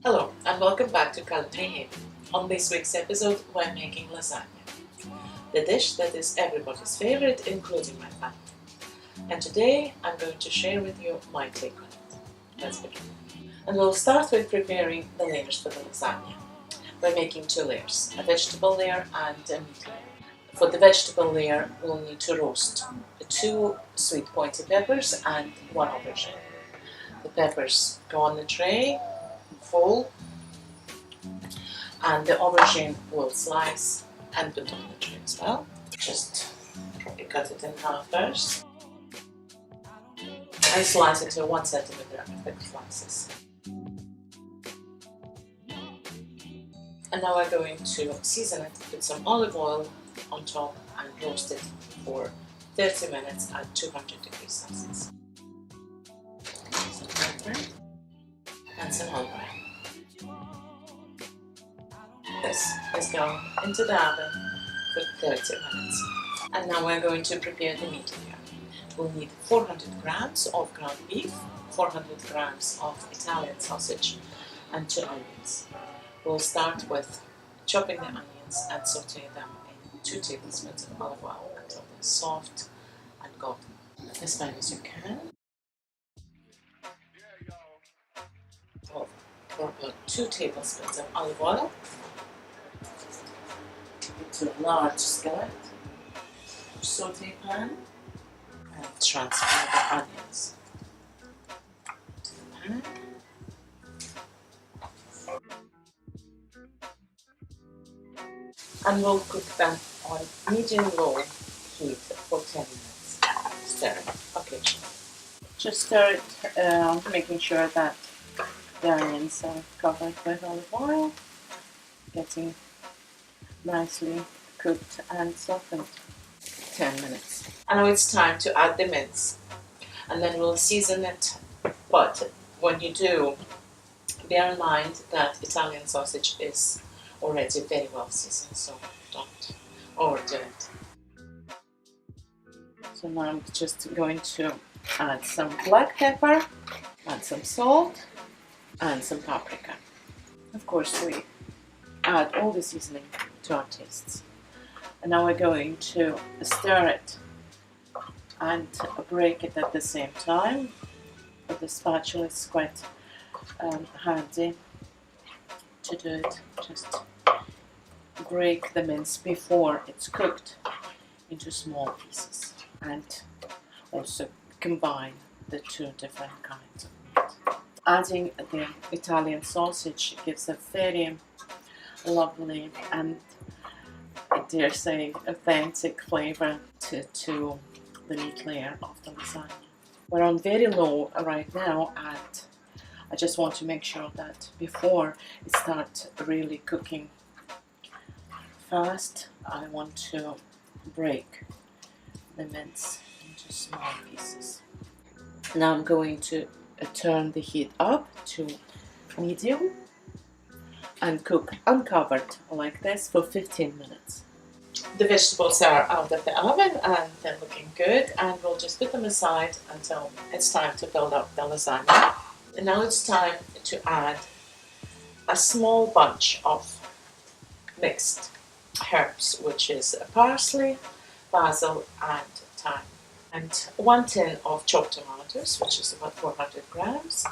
Hello and welcome back to Culinary. On this week's episode, we're making lasagna, the dish that is everybody's favorite, including my family. And today I'm going to share with you my take on it. Let's begin. And we'll start with preparing the layers for the lasagna. We're making two layers, a vegetable layer and a meat layer. For the vegetable layer, we'll need to roast 2 sweet pointy peppers and 1 aubergine. The peppers go on the tray, full, and the aubergine will slice and put on the tray as well. Just cut it in half first. I slice it to 1 centimeter thick slices. And now we're going to season it with some olive oil on top and roast it for 30 minutes at 200 degrees Celsius. Some pepper and some aubergine. This is going into the oven for 30 minutes. And now we're going to prepare the meat layer. We'll need 400 grams of ground beef, 400 grams of Italian sausage, and 2 onions. We'll start with chopping the onions and saute them in 2 tablespoons of olive oil until they're soft and golden, as fine as you can. We'll put 2 tablespoons of olive oil into a large skillet, saute pan, and transfer the onions to the pan. And we'll cook them on medium-low heat for 10 minutes, stirring occasionally. Just stir it, making sure that the onions are covered with olive oil, getting nicely cooked and softened. 10 minutes. And now it's time to add the mince, and then we'll season it. But when you do, bear in mind that Italian sausage is already very well seasoned, so don't overdo it. So now I'm just going to add some black pepper, add some salt, and some paprika. Of course, we add all the seasoning to our tastes. And now we're going to stir it and break it at the same time. With the spatula, it's quite handy to do it. Just break the mince before it's cooked into small pieces, and also combine the 2 different kinds of meat. Adding the Italian sausage gives a very lovely and, I dare say, authentic flavor to the meat layer of the lasagna. We're on very low right now, and I just want to make sure that before it starts really cooking fast, I want to break the mince into small pieces. Now I'm going to turn the heat up to medium and cook uncovered like this for 15 minutes. The vegetables are out of the oven and they're looking good, and we'll just put them aside until it's time to build up the lasagna. And now it's time to add a small bunch of mixed herbs, which is parsley, basil, and thyme, and 1 tin of chopped tomatoes, which is about 400 grams,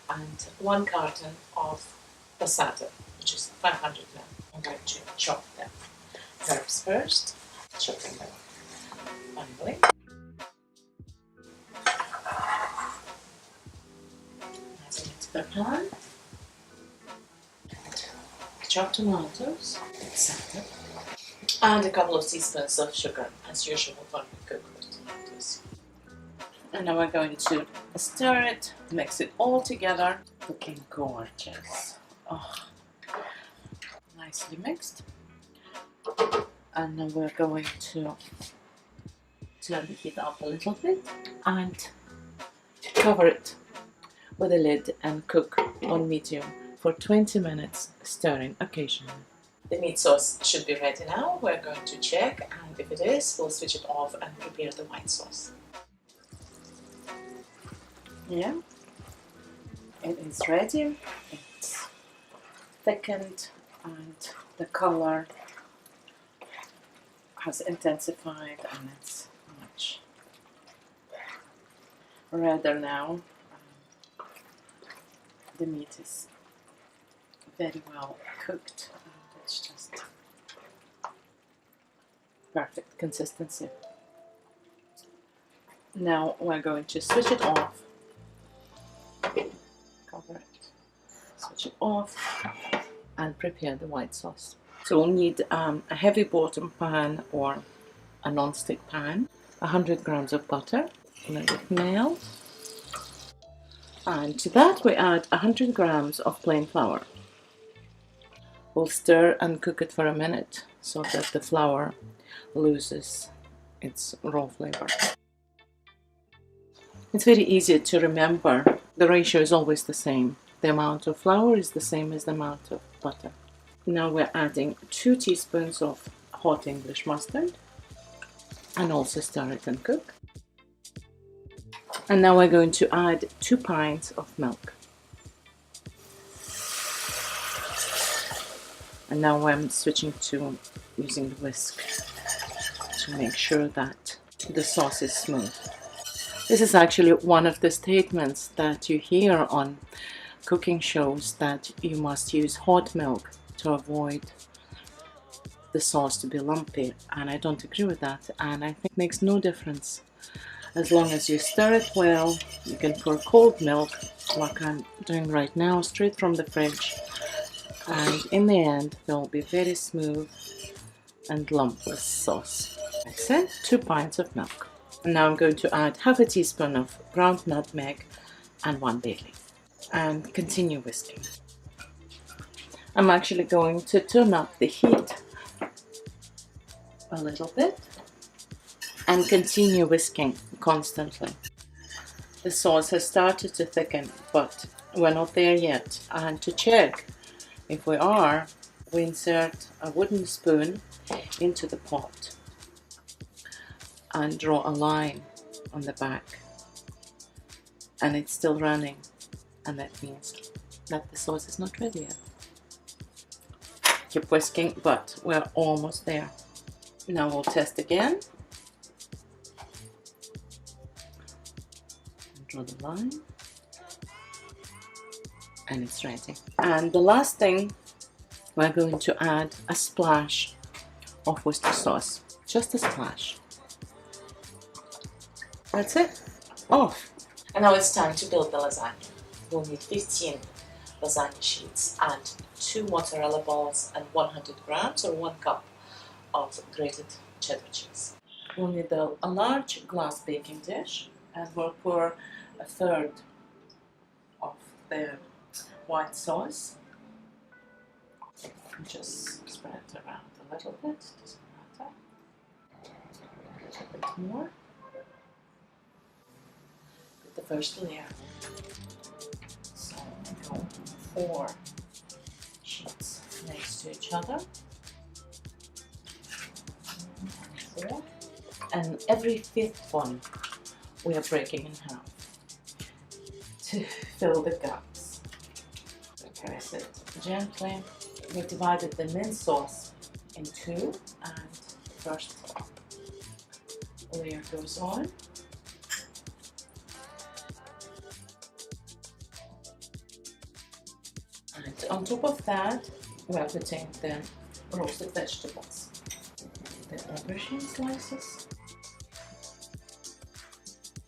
and 1 carton of passata, which is 500 grams. I'm going to chop them herbs first, chopping them finely. Adding it to the pan. Chopped tomatoes, passata, and a couple of teaspoons of sugar, as usual when we cook with tomatoes. And now we're going to stir it, mix it all together. Looking gorgeous. Oh, nicely mixed. And now we're going to turn the heat up a little bit and cover it with a lid and cook on medium for 20 minutes, stirring occasionally. The meat sauce should be ready now. We're going to check, and if it is, we'll switch it off and prepare the white sauce. Yeah, it is ready. It's thickened and the color has intensified and it's much redder now. The meat is very well cooked and it's just perfect consistency. Now we're going to switch it off, cover it, switch it off and prepare the white sauce. So we'll need a heavy bottom pan or a non-stick pan, 100 grams of butter, let it melt, and to that we add 100 grams of plain flour. We'll stir and cook it for a minute so that the flour loses its raw flavor. It's very easy to remember. The ratio is always the same. The amount of flour is the same as the amount of butter. Now we're adding 2 teaspoons of hot English mustard and also stir it and cook. And now we're going to add 2 pints of milk. And now I'm switching to using the whisk to make sure that the sauce is smooth. This is actually one of the statements that you hear on cooking shows, that you must use hot milk to avoid the sauce to be lumpy, and I don't agree with that, and I think it makes no difference. As long as you stir it well, you can pour cold milk like I'm doing right now, straight from the fridge, and in the end they'll be very smooth and lumpless sauce. I said 2 pints of milk. And now I'm going to add half a teaspoon of ground nutmeg and 1 bay leaf and continue whisking. I'm actually going to turn up the heat a little bit and continue whisking constantly. The sauce has started to thicken, but we're not there yet. And to check if we are, we insert a wooden spoon into the pot and draw a line on the back, and it's still running, and that means that the sauce is not ready yet. Keep whisking, but we're almost there. Now we'll test again. Draw the line, and it's ready. And the last thing, we're going to add a splash of Worcestershire sauce, just a splash. That's it, off. And now it's time to build the lasagna. We'll need 15 lasagna sheets and 2 mozzarella balls and 100 grams or 1 cup of grated cheddar cheese. We'll need a large glass baking dish, and we'll pour 1/3 of the white sauce. Just spread it around a little bit, doesn't matter. A little bit more. The first layer. So go 4 sheets next to each other. 4. And every 5th one we are breaking in half to fill the gaps. Press it gently. We divided the mince sauce in 2, and the first layer goes on. And on top of that, we are putting the roasted vegetables, the aubergine slices,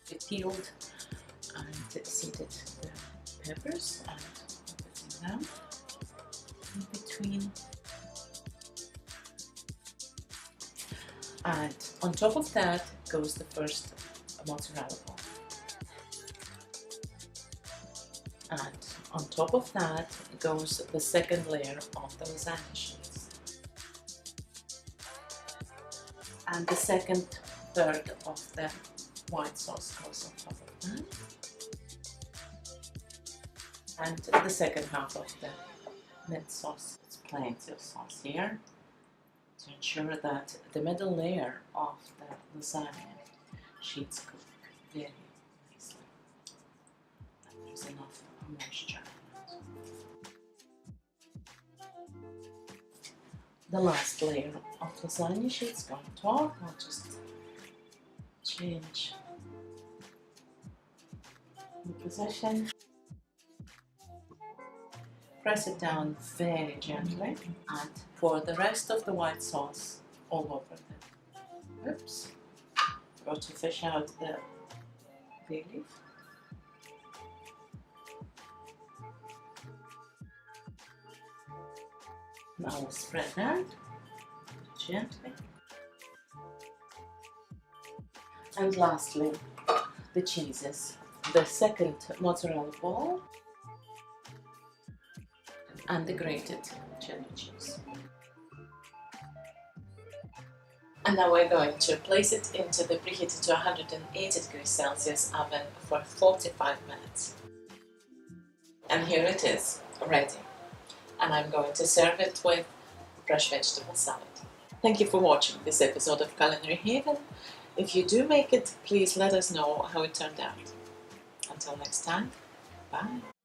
the peeled and seeded the peppers, and putting them in between. And on top of that goes the first mozzarella ball. And on top of that goes the second layer of the lasagna sheets. And the second third of the white sauce goes on top of that. And the second half of the mince sauce. It's plenty of sauce here to ensure that the middle layer of the lasagna sheets cook very nicely. And there's enough moisture. the last layer of lasagna sheets on top. I'll just change the position. Press it down very gently and pour the rest of the white sauce all over them. Oops. Got to fish out the bay leaf. Now we'll spread that gently. And lastly, the cheeses. The second mozzarella ball and the grated cheddar cheese. And now we're going to place it into the preheated to 180 degrees Celsius oven for 45 minutes. And here it is, ready. And I'm going to serve it with fresh vegetable salad. Thank you for watching this episode of Culinary Haven. If you do make it, please let us know how it turned out. Until next time, bye.